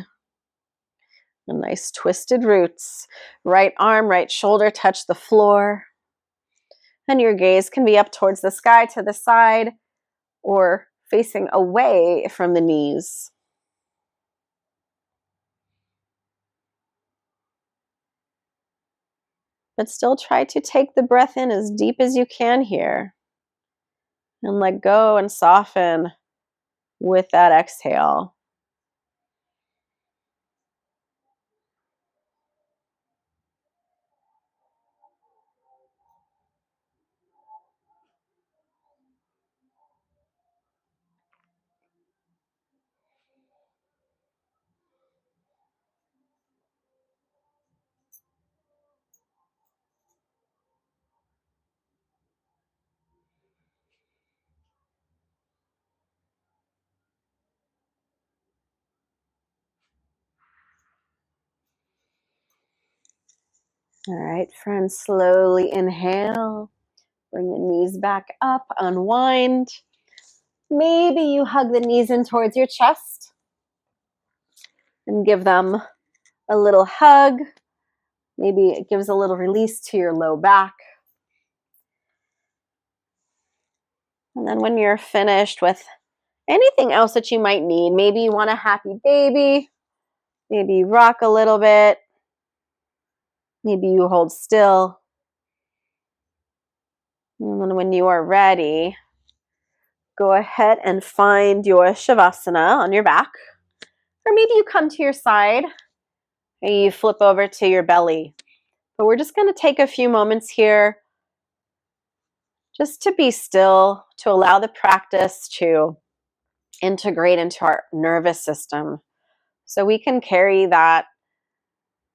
A nice twisted roots. Right arm, right shoulder touch the floor. And your gaze can be up towards the sky, to the side, or facing away from the knees. But still try to take the breath in as deep as you can here. And let go and soften with that exhale. All right, friends, slowly inhale. Bring the knees back up, unwind. Maybe you hug the knees in towards your chest and give them a little hug. Maybe it gives a little release to your low back. And then when you're finished with anything else that you might need, maybe you want a happy baby, maybe you rock a little bit, maybe you hold still. And then when you are ready, go ahead and find your Shavasana on your back. Or maybe you come to your side and you flip over to your belly. But we're just going to take a few moments here just to be still, to allow the practice to integrate into our nervous system so we can carry that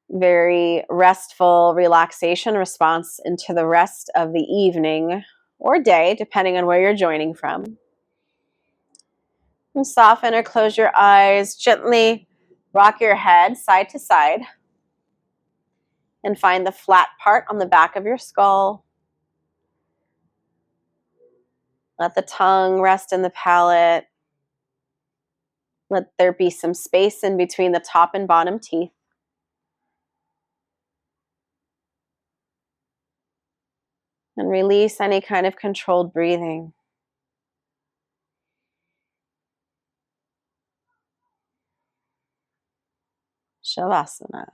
very restful relaxation response into the rest of the evening or day, depending on where you're joining from. And soften or close your eyes, gently rock your head side to side and find the flat part on the back of your skull. Let the tongue rest in the palate. Let there be some space in between the top and bottom teeth. And release any kind of controlled breathing. Shavasana.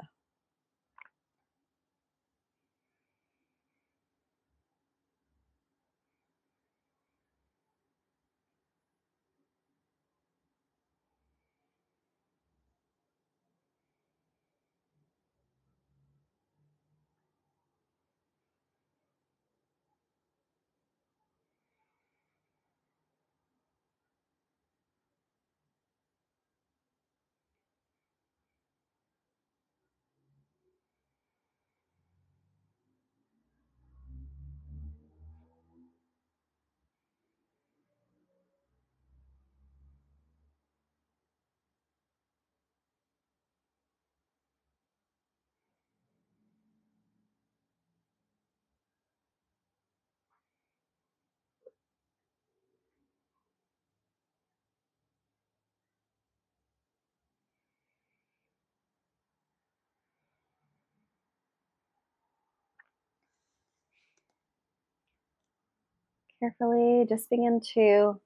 Carefully just begin to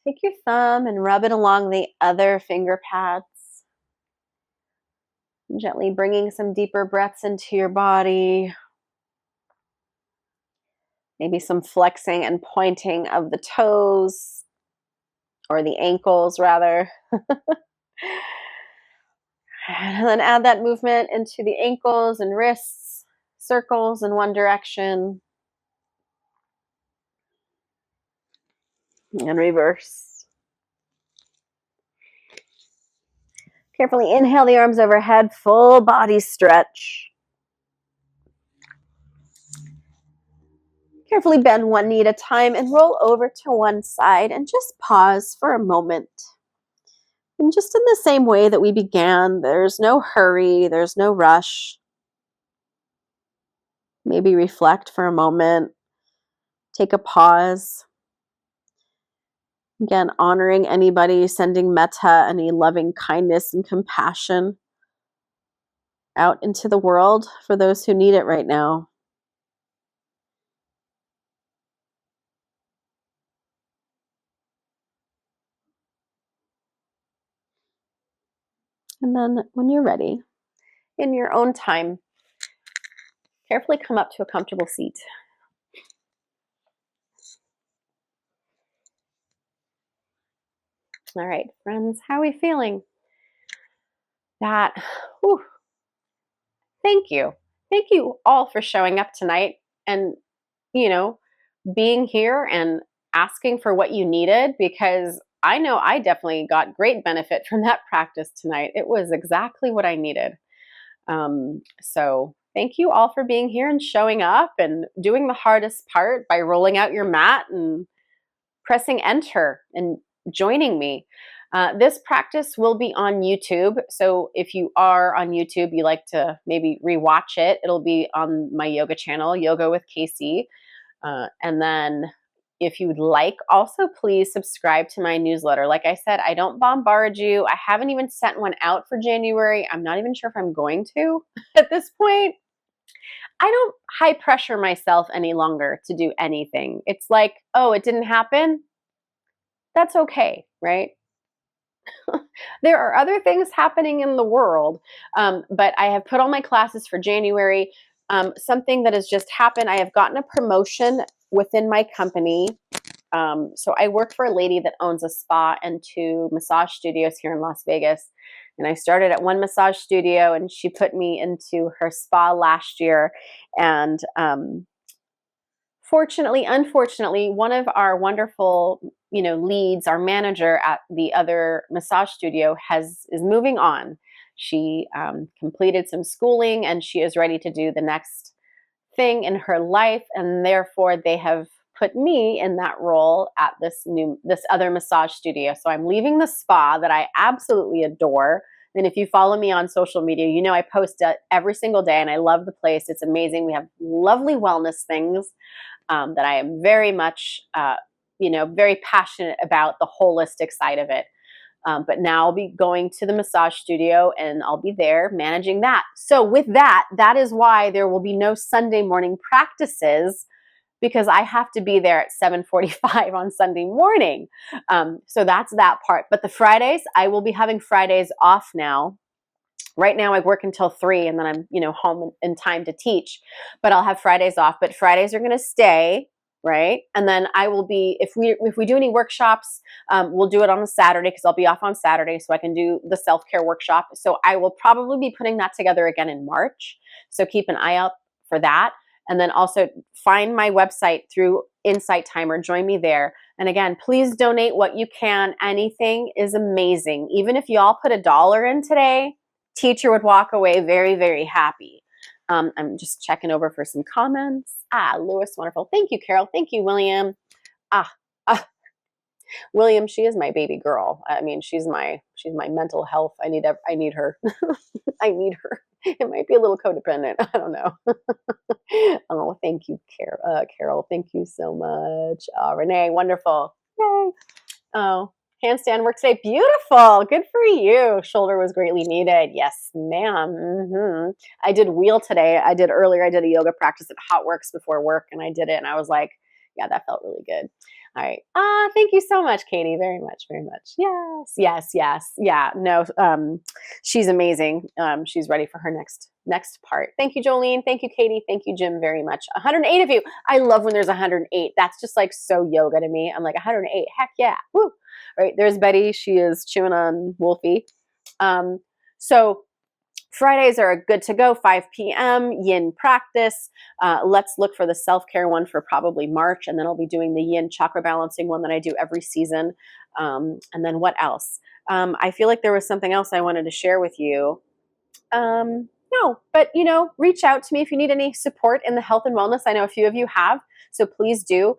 take your thumb and rub it along the other finger pads. Gently bringing some deeper breaths into your body. Maybe some flexing and pointing of the toes, or the ankles rather. And then add that movement into the ankles and wrists, circles in one direction. And reverse. Carefully inhale the arms overhead, full body stretch. Carefully bend one knee at a time and roll over to one side and just pause for a moment. And just in the same way that we began, there's no hurry, there's no rush. Maybe reflect for a moment, take a pause. Again, honoring anybody, sending metta, any loving kindness and compassion out into the world for those who need it right now. And then when you're ready, in your own time, carefully come up to a comfortable seat. All right, friends, how are we feeling? Whew, thank you. Thank you all for showing up tonight and, being here and asking for what you needed, because I know I definitely got great benefit from that practice tonight. It was exactly what I needed. So thank you all for being here and showing up and doing the hardest part by rolling out your mat and pressing enter and joining me. This practice will be on YouTube. So if you are on YouTube, you like to maybe rewatch it, it'll be on my yoga channel, Yoga with Casey. And then if you'd like, also please subscribe to my newsletter. Like I said, I don't bombard you. I haven't even sent one out for January. I'm not even sure if I'm going to at this point. I don't high pressure myself any longer to do anything. It's like, oh, it didn't happen. That's okay, right? There are other things happening in the world, but I have put all my classes for January. Something that has just happened, I have gotten a promotion within my company. So I work for a lady that owns a spa and 2 massage studios here in Las Vegas. And I started at one massage studio and she put me into her spa last year. And unfortunately, one of our wonderful, leads, our manager at the other massage studio is moving on. She completed some schooling and she is ready to do the next thing in her life, and therefore they have put me in that role at this other massage studio. So I'm leaving the spa that I absolutely adore. And if you follow me on social media, I post it every single day and I love the place. It's amazing. We have lovely wellness things that I am very much, very passionate about the holistic side of it. But now I'll be going to the massage studio and I'll be there managing that. So with that is why there will be no Sunday morning practices, because I have to be there at 7:45 on Sunday morning. So that's that part. But the Fridays, I will be having Fridays off now. Right now I work until 3 and then I'm, home in time to teach, but I'll have Fridays off, but Fridays are going to stay. Right. And then I will be, if we do any workshops, we'll do it on a Saturday because I'll be off on Saturday so I can do the self-care workshop. So I will probably be putting that together again in March. So keep an eye out for that. And then also find my website through Insight Timer. Join me there. And again, please donate what you can. Anything is amazing. Even if you all put $1 in today, teacher would walk away very, very happy. I'm just checking over for some comments. Lewis, wonderful. Thank you, Carol. Thank you, William. Ah, ah, William, she is my baby girl. I mean, she's my mental health. I need her. I need her. It might be a little codependent. I don't know. Oh, thank you, Carol. Thank you so much. Renee, wonderful. Yay. Oh, handstand work today. Beautiful. Good for you. Shoulder was greatly needed. Yes, ma'am. I did wheel today. I did a yoga practice at Hotworks before work, and I did it, and I was like, yeah, that felt really good. All right. Thank you so much, Katie. Very much, very much. Yes. Yeah. No, she's amazing. She's ready for her next part. Thank you, Jolene. Thank you, Katie. Thank you, Jim, very much. 108 of you. I love when there's 108. That's just like so yoga to me. I'm like 108. Heck yeah. Woo. All right. There's Betty. She is chewing on Wolfie. So Fridays are good to go, 5 p.m., yin practice. Let's look for the self-care one for probably March, and then I'll be doing the yin chakra balancing one that I do every season. And then what else? I feel like there was something else I wanted to share with you. No, but reach out to me if you need any support in the health and wellness. I know a few of you have, so please do.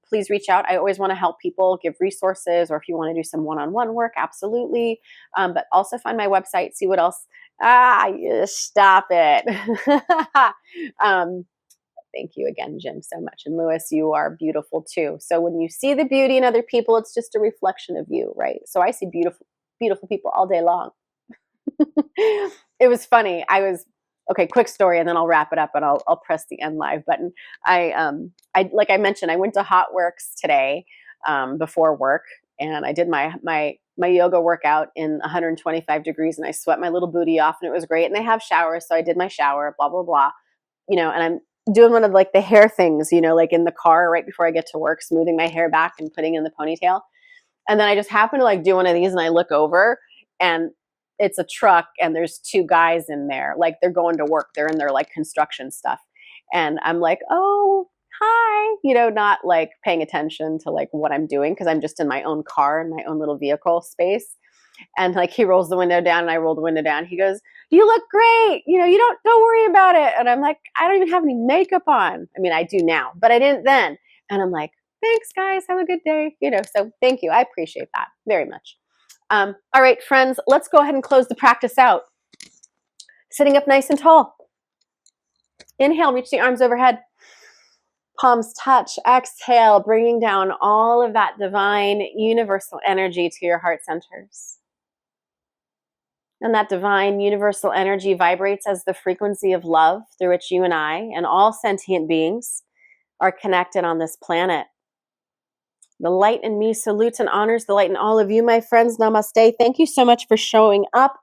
Please reach out. I always want to help people, give resources, or if you want to do some one-on-one work, absolutely. But also find my website, see what else. Stop it. Thank you again, Jim, so much. And Lewis, you are beautiful too. So when you see the beauty in other people, it's just a reflection of you, right? So I see beautiful, beautiful people all day long. It was funny. Okay, quick story, and then I'll wrap it up, and I'll press the end live button. I like I mentioned, I went to Hotworks today before work, and I did my yoga workout in 125 degrees, and I sweat my little booty off, and it was great. And they have showers, so I did my shower, blah blah blah, and I'm doing one of like the hair things, like in the car right before I get to work, smoothing my hair back and putting in the ponytail, and then I just happen to like do one of these, and I look over, and it's a truck, and there's 2 guys in there, like they're going to work, they're in their like construction stuff, and I'm like, oh, hi, not like paying attention to like what I'm doing because I'm just in my own car in my own little vehicle space. And like he rolls the window down and I roll the window down. He goes, you look great, you don't worry about it. And I'm like, I don't even have any makeup on. I mean, I do now, but I didn't then. And I'm like, thanks guys, have a good day. So thank you, I appreciate that very much. All right, friends, let's go ahead and close the practice out. Sitting up nice and tall. Inhale, reach the arms overhead. Palms touch. Exhale, bringing down all of that divine universal energy to your heart centers. And that divine universal energy vibrates as the frequency of love through which you and I and all sentient beings are connected on this planet. The light in me salutes and honors the light in all of you, my friends. Namaste. Thank you so much for showing up.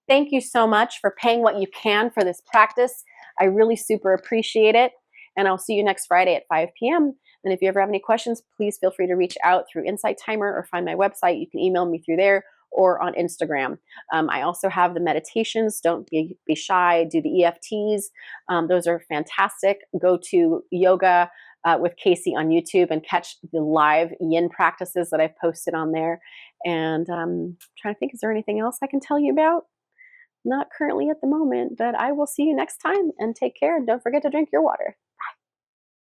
Thank you so much for paying what you can for this practice. I really super appreciate it. And I'll see you next Friday at 5 p.m. And if you ever have any questions, please feel free to reach out through Insight Timer or find my website. You can email me through there or on Instagram. I also have the meditations. Don't be shy. Do the EFTs. Those are fantastic. Go to Yoga with Casey on YouTube and catch the live yin practices that I've posted on there. And I'm trying to think, is there anything else I can tell you about? Not currently at the moment, but I will see you next time, and take care. And don't forget to drink your water.